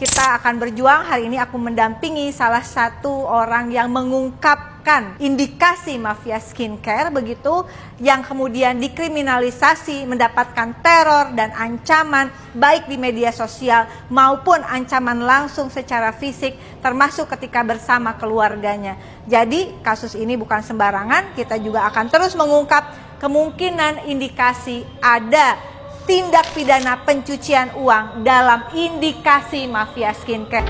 Kita akan berjuang. Hari ini aku mendampingi salah satu orang yang mengungkapkan indikasi mafia skincare begitu, yang kemudian dikriminalisasi, mendapatkan teror dan ancaman baik di media sosial maupun ancaman langsung secara fisik, termasuk ketika bersama keluarganya. Jadi kasus ini bukan sembarangan. Kita juga akan terus mengungkap kemungkinan indikasi ada tindak pidana pencucian uang dalam indikasi mafia skincare.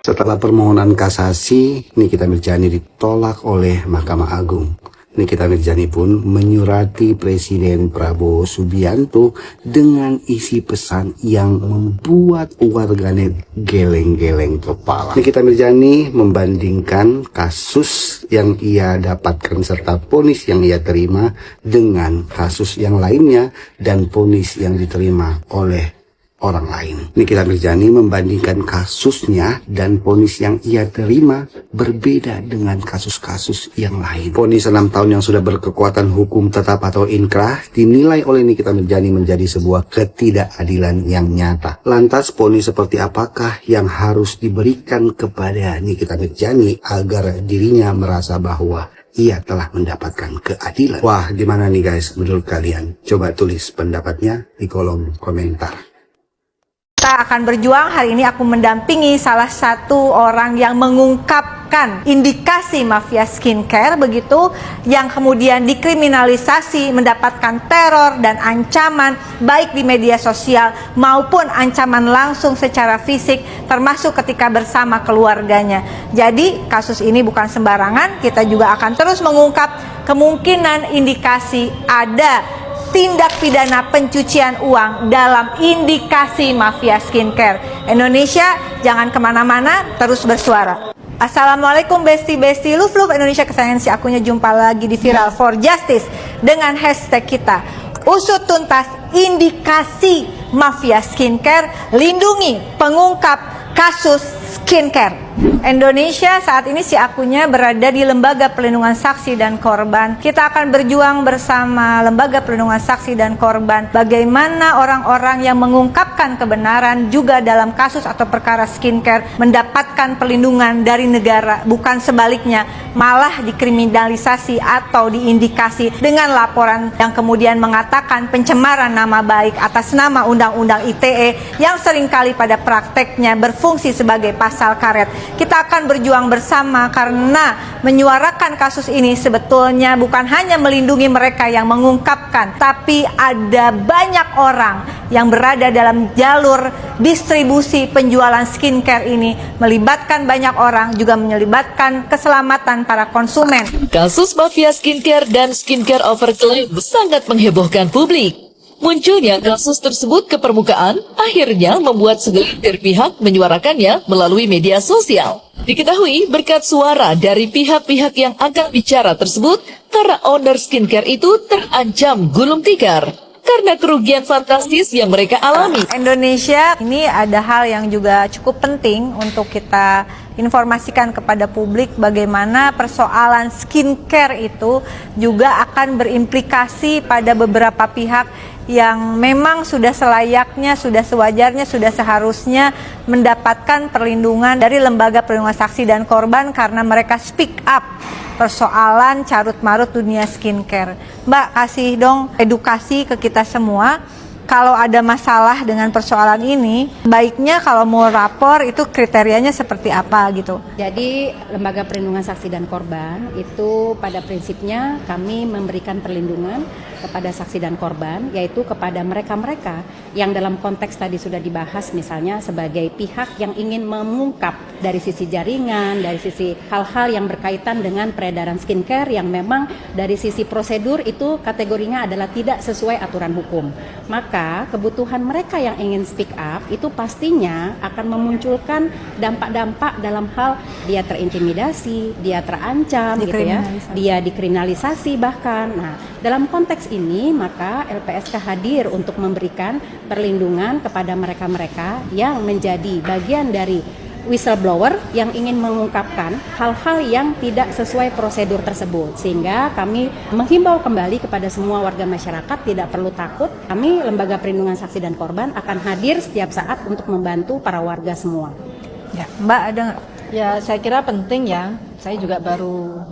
Setelah permohonan kasasi, Nikita Mirzani ditolak oleh Mahkamah Agung. Nikita Mirzani pun menyurati Presiden Prabowo Subianto dengan isi pesan yang membuat warganet geleng-geleng kepala. Nikita Mirzani membandingkan kasus yang ia dapatkan serta vonis yang ia terima dengan kasus yang lainnya dan vonis yang diterima oleh orang lain. Nikita Mirzani membandingkan kasusnya dan vonis yang ia terima berbeda dengan kasus-kasus yang lain. Vonis 6 tahun yang sudah berkekuatan hukum tetap atau inkrah dinilai oleh Nikita Mirzani menjadi sebuah ketidakadilan yang nyata. Lantas vonis seperti apakah yang harus diberikan kepada Nikita Mirzani agar dirinya merasa bahwa ia telah mendapatkan keadilan? Wah, gimana nih guys menurut kalian? Coba tulis pendapatnya di kolom komentar. Kita akan berjuang. Hari ini aku mendampingi salah satu orang yang mengungkapkan indikasi mafia skincare begitu, yang kemudian dikriminalisasi, mendapatkan teror dan ancaman baik di media sosial maupun ancaman langsung secara fisik, termasuk ketika bersama keluarganya. Jadi kasus ini bukan sembarangan. Kita juga akan terus mengungkap kemungkinan indikasi ada tindak pidana pencucian uang dalam indikasi mafia skincare. Indonesia, jangan kemana-mana, terus bersuara. Assalamualaikum besti-besti, love Indonesia kesayangan si akunya. Jumpa lagi di Viral for Justice dengan hashtag kita usut tuntas indikasi mafia skincare, lindungi pengungkap kasus skincare. Indonesia saat ini si akunya berada di Lembaga Perlindungan Saksi dan Korban. Kita akan berjuang bersama Lembaga Perlindungan Saksi dan Korban bagaimana orang-orang yang mengungkapkan kebenaran juga dalam kasus atau perkara skincare mendapatkan perlindungan dari negara, bukan sebaliknya malah dikriminalisasi atau diindikasi dengan laporan yang kemudian mengatakan pencemaran nama baik atas nama Undang-Undang ITE yang seringkali pada prakteknya berfungsi sebagai pasal karet. Kita akan berjuang bersama karena menyuarakan kasus ini sebetulnya bukan hanya melindungi mereka yang mengungkapkan, tapi ada banyak orang yang berada dalam jalur distribusi penjualan skincare ini, melibatkan banyak orang, juga melibatkan keselamatan para konsumen. Kasus mafia skincare dan skincare overclaim sangat menghebohkan publik. Munculnya kasus tersebut ke permukaan akhirnya membuat segelintir pihak menyuarakannya melalui media sosial. Diketahui berkat suara dari pihak-pihak yang akan bicara tersebut, para owner skincare itu terancam gulung tikar karena kerugian fantastis yang mereka alami. Indonesia, ini ada hal yang juga cukup penting untuk kita informasikan kepada publik, bagaimana persoalan skincare itu juga akan berimplikasi pada beberapa pihak yang memang sudah selayaknya, sudah sewajarnya, sudah seharusnya mendapatkan perlindungan dari Lembaga Perlindungan Saksi dan Korban karena mereka speak up persoalan carut-marut dunia skincare. Mbak, kasih dong edukasi ke kita semua. Kalau ada masalah dengan persoalan ini, baiknya kalau mau rapor itu kriterianya seperti apa gitu. Jadi Lembaga Perlindungan Saksi dan Korban itu pada prinsipnya kami memberikan perlindungan kepada saksi dan korban, yaitu kepada mereka-mereka yang dalam konteks tadi sudah dibahas, misalnya sebagai pihak yang ingin mengungkap dari sisi jaringan, dari sisi hal-hal yang berkaitan dengan peredaran skincare yang memang dari sisi prosedur itu kategorinya adalah tidak sesuai aturan hukum. Maka kebutuhan mereka yang ingin speak up itu pastinya akan memunculkan dampak-dampak dalam hal dia terintimidasi, dia terancam gitu ya, dia dikriminalisasi bahkan. Nah, dalam konteks ini maka LPSK hadir untuk memberikan perlindungan kepada mereka-mereka yang menjadi bagian dari whistleblower yang ingin mengungkapkan hal-hal yang tidak sesuai prosedur tersebut. Sehingga kami menghimbau kembali kepada semua warga masyarakat tidak perlu takut. Kami Lembaga Perlindungan Saksi dan Korban akan hadir setiap saat untuk membantu para warga semua. Ya, Mbak ada nggak? Ya, saya kira penting ya. Saya juga baru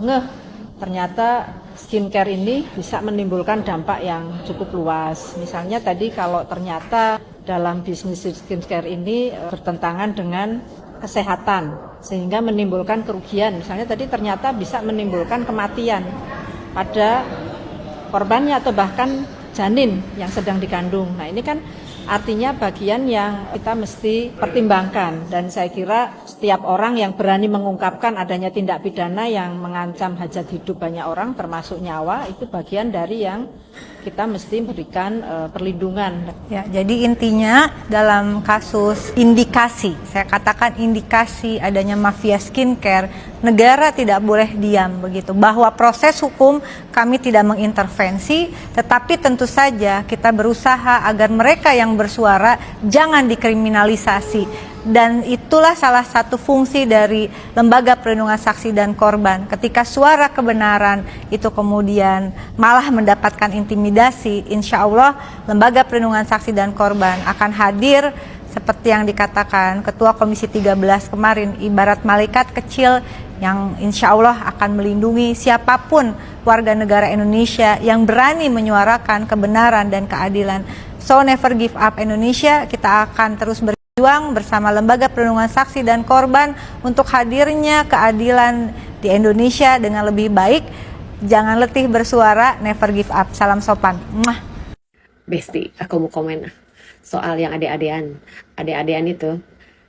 ternyata skincare ini bisa menimbulkan dampak yang cukup luas. Misalnya tadi kalau ternyata dalam bisnis skincare ini bertentangan dengan kesehatan sehingga menimbulkan kerugian. Misalnya tadi ternyata bisa menimbulkan kematian pada korbannya atau bahkan janin yang sedang dikandung. Nah, ini kan artinya bagian yang kita mesti pertimbangkan, dan saya kira setiap orang yang berani mengungkapkan adanya tindak pidana yang mengancam hajat hidup banyak orang termasuk nyawa, itu bagian dari yang kita mesti berikan perlindungan. Ya, jadi intinya dalam kasus indikasi, saya katakan indikasi adanya mafia skincare, negara tidak boleh diam begitu. Bahwa proses hukum kami tidak mengintervensi, tetapi tentu saja kita berusaha agar mereka yang bersuara jangan dikriminalisasi. Dan itulah salah satu fungsi dari Lembaga Perlindungan Saksi dan Korban. Ketika suara kebenaran itu kemudian malah mendapatkan intimidasi, insya Allah Lembaga Perlindungan Saksi dan Korban akan hadir seperti yang dikatakan Ketua Komisi 13 kemarin, ibarat malaikat kecil yang insya Allah akan melindungi siapapun warga negara Indonesia yang berani menyuarakan kebenaran dan keadilan. So never give up Indonesia, kita akan terus berjuang bersama Lembaga Perlindungan Saksi dan Korban untuk hadirnya keadilan di Indonesia dengan lebih baik. Jangan letih bersuara, never give up. Salam sopan. Mwah. Besti, aku mau komen soal yang ade-adean itu,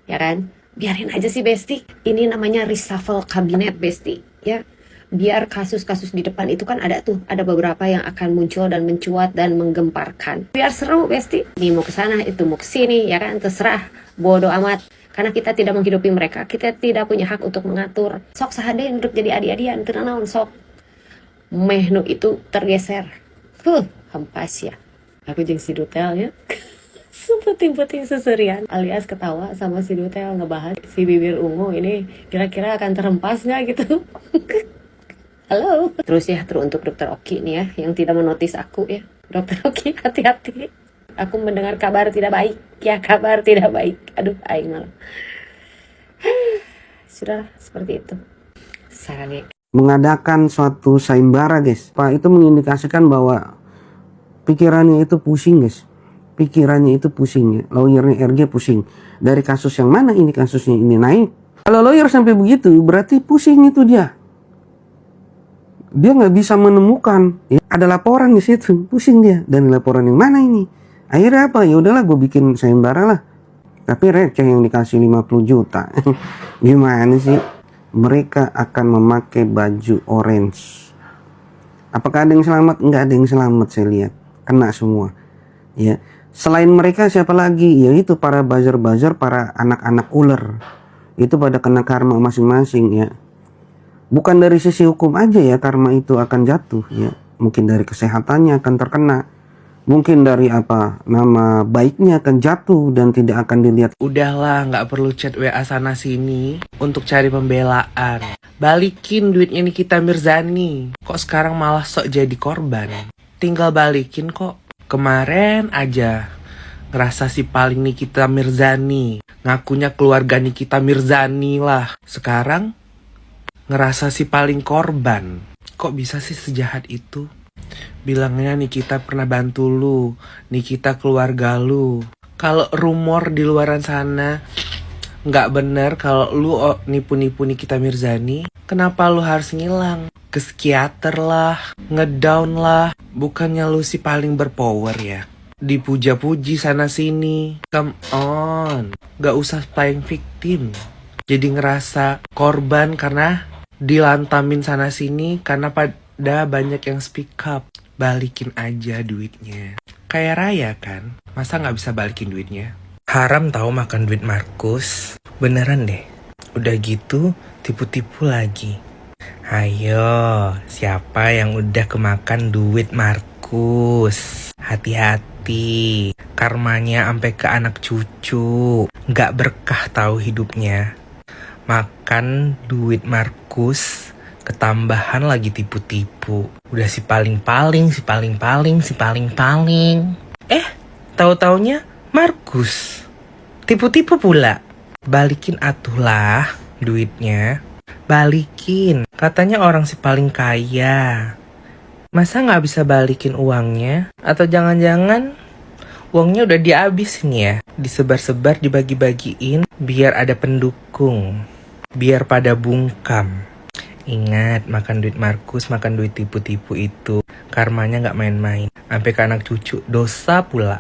ya kan? Biarin aja sih Besti, ini namanya reshuffle kabinet Besti, ya. Biar kasus-kasus di depan itu kan ada beberapa yang akan muncul dan mencuat dan menggemparkan. Biar seru Besti, ini mau ke sana, itu mau ke sini, ya kan? Terserah, bodoh amat. Karena kita tidak menghidupi mereka, kita tidak punya hak untuk mengatur. Sok sahade untuk jadi adi-adian, tenang sok. Mehnu itu tergeser. Hempas ya. Aku jeung si Dutel ya. Sepenting-penting seserian alias ketawa sama si Dutel ngebahas si bibir ungu ini kira-kira akan terhempas nggak gitu. Halo. Terus untuk Dokter Oki nih ya, yang tidak menotis aku ya. Dokter Oki, hati-hati. Aku mendengar kabar tidak baik. Ya, kabar tidak baik. Aduh, aing malah. Sudah seperti itu. Sarannya. Mengadakan suatu sayembara, guys. Pak, itu mengindikasikan bahwa pikirannya itu pusing, guys. Pikirannya itu pusing ya. Lawyernya RG pusing. Dari kasus yang mana ini kasusnya ini naik? Kalau lawyer sampai begitu, berarti pusing itu dia. Dia nggak bisa menemukan. Ya, ada laporan di situ, pusing dia. Dan laporan yang mana ini? Akhirnya apa? Ya udahlah, gue bikin sayembara lah. Tapi receh yang dikasih 50 juta. Gimana sih? Mereka akan memakai baju orange. Apakah ada yang selamat? Nggak ada yang selamat, saya lihat. Kena semua. Ya. Selain mereka siapa lagi? Yaitu para buzzer-buzzer, para anak-anak ular. Itu pada kena karma masing-masing ya. Bukan dari sisi hukum aja ya karma itu akan jatuh ya. Mungkin dari kesehatannya akan terkena. Mungkin dari nama baiknya akan jatuh dan tidak akan dilihat. Udahlah, nggak perlu chat WA sana sini untuk cari pembelaan. Balikin duitnya Nikita Mirzani. Kok sekarang malah sok jadi korban? Tinggal balikin kok. Kemarin aja ngerasa si paling Nikita Mirzani, ngakunya keluarga Nikita Mirzani lah. Sekarang ngerasa si paling korban. Kok bisa sih sejahat itu? Bilangnya Nikita pernah bantu lu, Nikita keluarga lu. Kalau rumor di luaran sana nggak bener kalau lu nipu-nipu Nikita Mirzani, kenapa lu harus ngilang? Ke psikiater lah, ngedown lah. Bukannya lu si paling berpower ya? Dipuja-puji sana sini. Come on, gak usah playing victim. Jadi ngerasa korban karena dilantamin sana sini, karena pada banyak yang speak up. Balikin aja duitnya. Kayak Raya kan, masa gak bisa balikin duitnya? Haram tahu makan duit Markus. Beneran deh. Udah gitu tipu-tipu lagi. Ayo, siapa yang udah kemakan duit Markus? Hati-hati, karmanya sampai ke anak cucu. Gak berkah tahu hidupnya. Makan duit Markus, ketambahan lagi tipu-tipu. Udah si paling-paling. Tahu-taunya Markus tipu-tipu pula. Balikin atulah duitnya. Balikin. Katanya orang si paling kaya. Masa nggak bisa balikin uangnya? Atau jangan-jangan uangnya udah dihabisin ya? Disebar-sebar, dibagi-bagiin biar ada pendukung. Biar pada bungkam. Ingat, makan duit Markus, makan duit tipu-tipu itu karmanya nggak main-main. Sampai ke anak cucu, dosa pula.